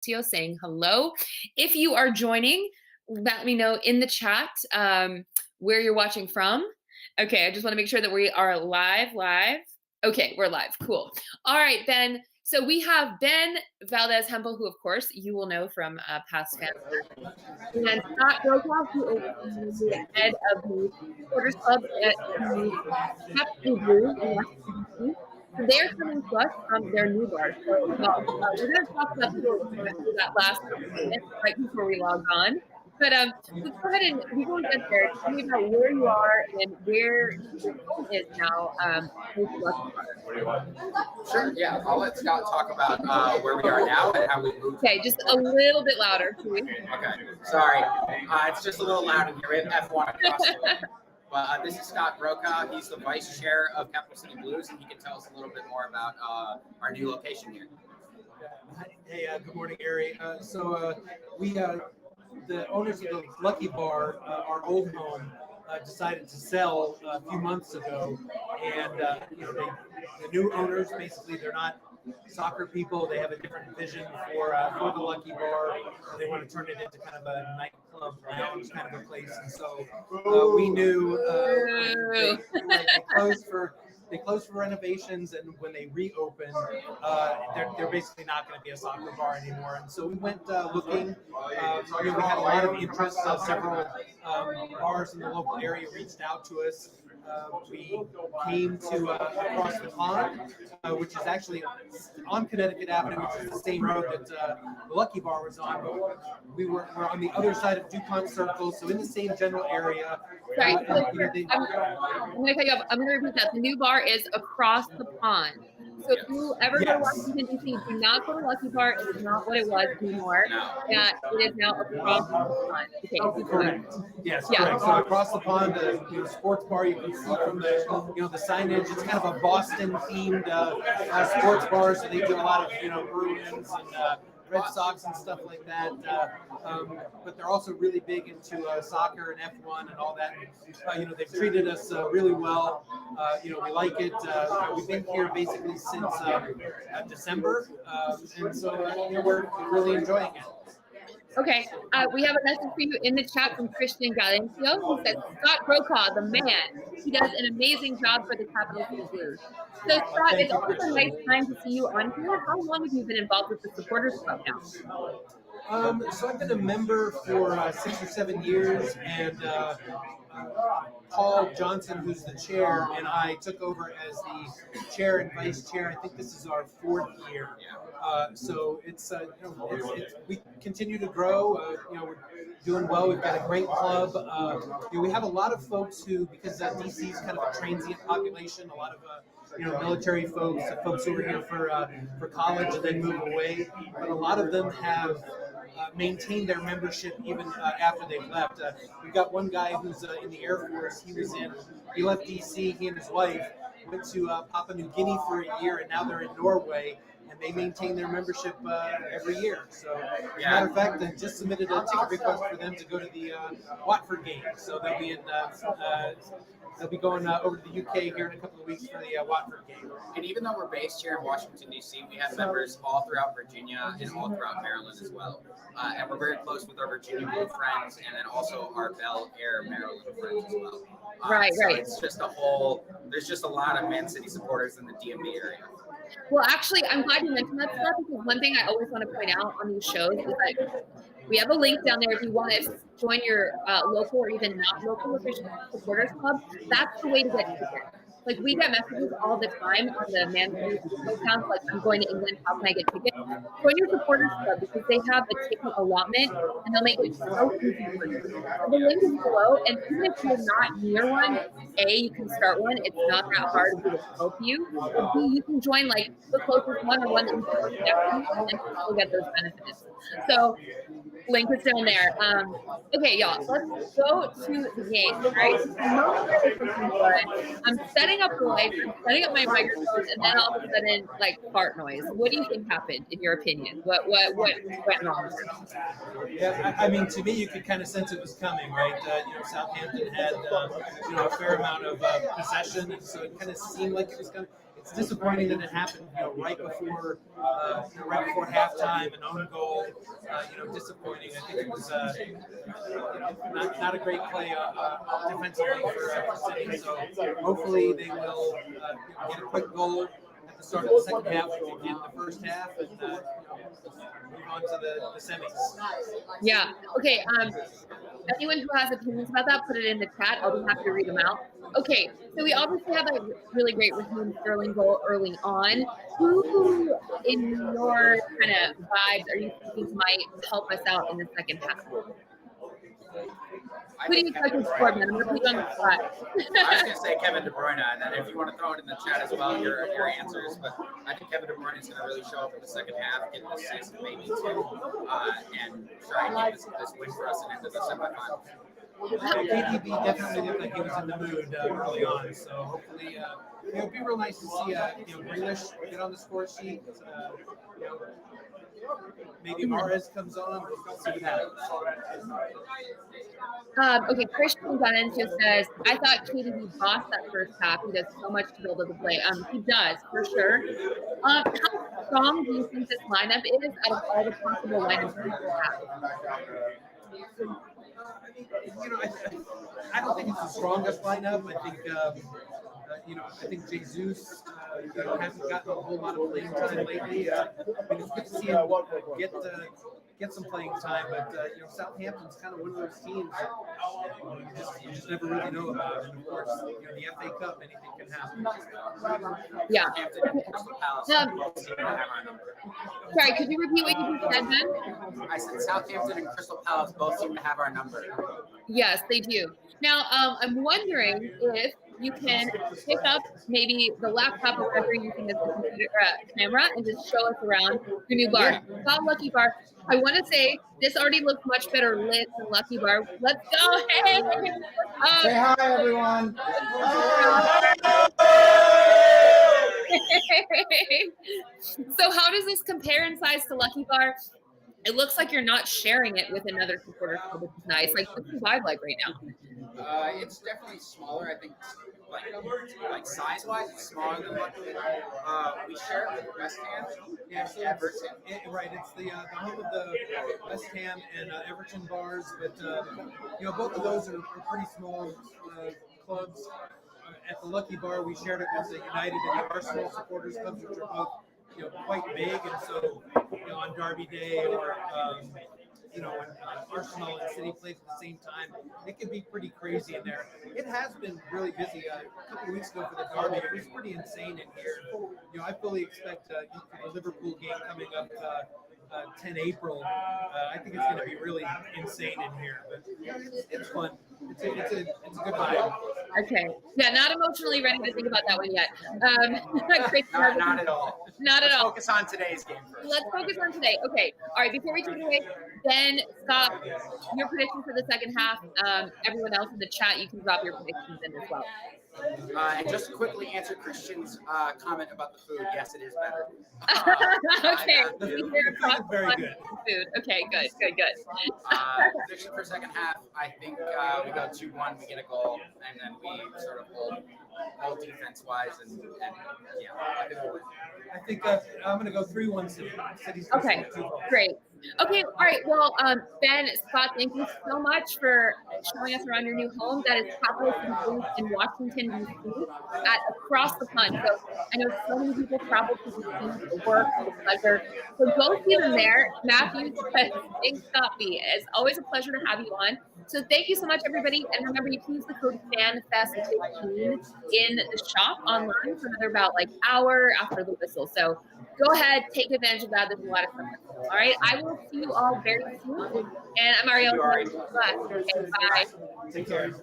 Galencio saying hello. If you are joining, let me know in the chat where you're watching from. Okay, I just want to make sure that we are live. Okay, we're live. Cool. All right, Ben. So we have Ben Valdez Hempel, who, of course, you will know from past fans. And Scott Brokaw, who is the head of the Supporters Club at the Capitol Blues in Washington, D.C. So they're coming to us from their new bar. So we're going to talk about the little through that last couple of minutes right before we log on. But let's go ahead and before we get there, tell me about where you are and where your home is now. Sure, yeah. I'll let Scott talk about where we are now and how we moved. Okay, just a little bit louder, please. Okay, sorry. It's just a little loud in here. We have F1 across the room. But this is Scott Brokaw. He's the vice chair of Capital City Blues, and he can tell us a little bit more about our new location here. Hey, good morning, Ari. We, the owners of the Lucky Bar, our old home, decided to sell a few months ago, and the new owners, basically, they're not soccer people. They have a different vision for the Lucky Bar. They want to turn it into kind of a nightclub lounge kind of a place, and so we knew they closed for renovations, and when they reopen, they're basically not going to be a soccer bar anymore. And so we went looking. We had a lot of interest. Several bars in the local area reached out to us. We came to across the pond, which is actually on Connecticut Avenue, which is the same road that the Lucky Bar was on. But we're on the other side of DuPont Circle, so in the same general area. Sorry, I'm going to cut you off. I'm going to repeat that. The new bar is across the pond. So if you ever go to Washington, D.C., do not go to Lucky Bar. It is not what it was anymore. It is now across the pond. Okay, correct. Yes, correct. So across the pond, the sports bar, you can see from the signage. It's kind of a Boston-themed sports bar. So they do a lot of Bruins and Red Sox and stuff like that, but they're also really big into soccer and F1 and all that. They've treated us really well. We like it. We've been here basically since December, and so we're really enjoying it. Okay, we have a message for you in the chat from Christian Galencio, who says, Scott Brokaw, the man. He does an amazing job for the Capital City Blues. So, Scott, it's always a nice time to see you on here. How long have you been involved with the Supporters Club now? So I've been a member for 6 or 7 years, and Paul Johnson, who's the chair, and I took over as the chair and vice chair. I think this is our 4th year. So it's we continue to grow. We're doing well. We've got a great club. We have a lot of folks who, because DC is kind of a transient population, a lot of military folks who are here for college and then move away. But a lot of them have maintained their membership even after they've left. We've got one guy who's in the Air Force. He left DC. He and his wife went to Papua New Guinea for a year, and now they're in Norway. And they maintain their membership every year. So, as a matter of fact, I just submitted a ticket request for them to go to the Watford game. So they'll be going over to the UK here in a couple of weeks for the Watford game. And even though we're based here in Washington, D.C., we have members all throughout Virginia and all throughout Maryland as well. And we're very close with our Virginia Blue friends, and then also our Bel Air, Maryland friends as well. Right. It's just there's just a lot of Man City supporters in the DMV area. Well, actually, I'm glad you mentioned that stuff, because one thing I always want to point out on these shows is that we have a link down there if you want to join your local or even not local official supporters club. That's the way to get tickets. Like, we get messages all the time on the Man City account, like, I'm going to England, how can I get tickets? Join your supporters club, because they have a ticket allotment, and they'll make it so easy for you. The link is below, and even if you're not near one, A, you can start one. It's not that hard to help you. But B, you can join, like, the closest one or one that you can connect to, and still get those benefits. So, link is down there. Okay, y'all, let's go to the game. All right, I'm setting up the lights, I'm setting up my microphone, and then all of a sudden, like, fart noise. What do you think happened, in your opinion? What went wrong? Yeah, I mean, to me, you could kind of sense it was coming, right? Southampton had a fair amount of possession, and so it kind of seemed like it was coming. It it's disappointing that it happened, right before halftime, an own goal. Disappointing. I think it was not a great play defensively for City. So hopefully they will get a quick goal at the start of the second half, like they did in the first half, and move on to the semis. Yeah. Okay. Anyone who has opinions about that, put it in the chat. I'll be happy to read them out. Okay. So we obviously have a really great Raheem Sterling goal early on. Who, in your kind of vibes, are you thinking might help us out in the second half? Who do you expect to score, man? I'm going to put you on the spot. I was going to say Kevin De Bruyne, and then if you want to throw it in the chat as well, your answers. But I think Kevin De Bruyne is going to really show up in the second half, get an assist, maybe two, and try and get this win for us and into the semifinals. KDB definitely looked like he was in the mood early on, so hopefully it would be real nice to see Grealish get on the score sheet. Maybe Mahrez comes on. We'll see what happens. Okay, Christian got into says, I thought KDB bossed that first half. He does so much to build up the play. He does, for sure. How strong do you think this lineup is out of all the possible lineups we have? I don't think it's the strongest lineup. I think Jesus hasn't gotten a whole lot of playing time lately. It's good to see him get some playing time, but Southampton's kind of one of those teams you just never really know about. And of course, the FA Cup, anything can happen. Yeah. Sorry, Sorry, could you repeat what you just said, Ben? I said Southampton and Crystal Palace both seem to have our number. Yes, they do. Now, I'm wondering if you can pick up maybe the laptop or whatever you think is the computer camera and just show us around your new bar. Got Lucky Bar. I want to say this already looks much better lit than Lucky Bar. Let's go. Hey! Say hi, everyone. So how does this compare in size to Lucky Bar? It looks like you're not sharing it with another supporter club, which is nice. Like, what's the vibe like right now? It's definitely smaller. I think, like size-wise, it's smaller than Lucky. We share it with West Ham. Yeah, so right. It's the home of the West Ham and Everton bars, but both of those are pretty small clubs. At the Lucky Bar, we shared it with the United and the Arsenal supporters clubs, which are both quite big, and so on Derby Day or when Arsenal and City play at the same time, it can be pretty crazy in there. It has been really busy. A couple of weeks ago for the Derby, it was pretty insane in here. I fully expect the Liverpool game coming up 10 April. I think it's going to be really insane in here, but it's fun. It's a good vibe. Okay. Yeah, not emotionally ready to think about that one yet. Not at all. Not at all. Focus on today's game first. Let's focus on today. Okay. All right. Before we take it away, Ben, Scott, your prediction for the second half. Everyone else in the chat, you can drop your predictions in as well. And just to quickly answer Christian's comment about the food, yes, it is better. Okay. Very good. Food. Okay, good. Prediction for second half, I think we go 2-1, we get a goal, and then we sort of hold defense-wise, and yeah, I think we'll win. I think I'm going to go 3-1 City. City's going Okay, great. Okay, all right. Well, Ben, Scott, thank you so much for showing us around your new home. That is Capital City Blues in Washington, D.C. Across the pond. So I know so many people travel to D.C. for work, for pleasure. So go see them there. Matthew says, thanks, Scott B. It's always a pleasure to have you on. So thank you so much, everybody. And remember, you can use the code FANFEST15 in the shop online for another about hour after the whistle. So go ahead, take advantage of that. There's a lot of stuff. All right. I will see you all very soon. And I'm Ariel. Okay, bye. Take care.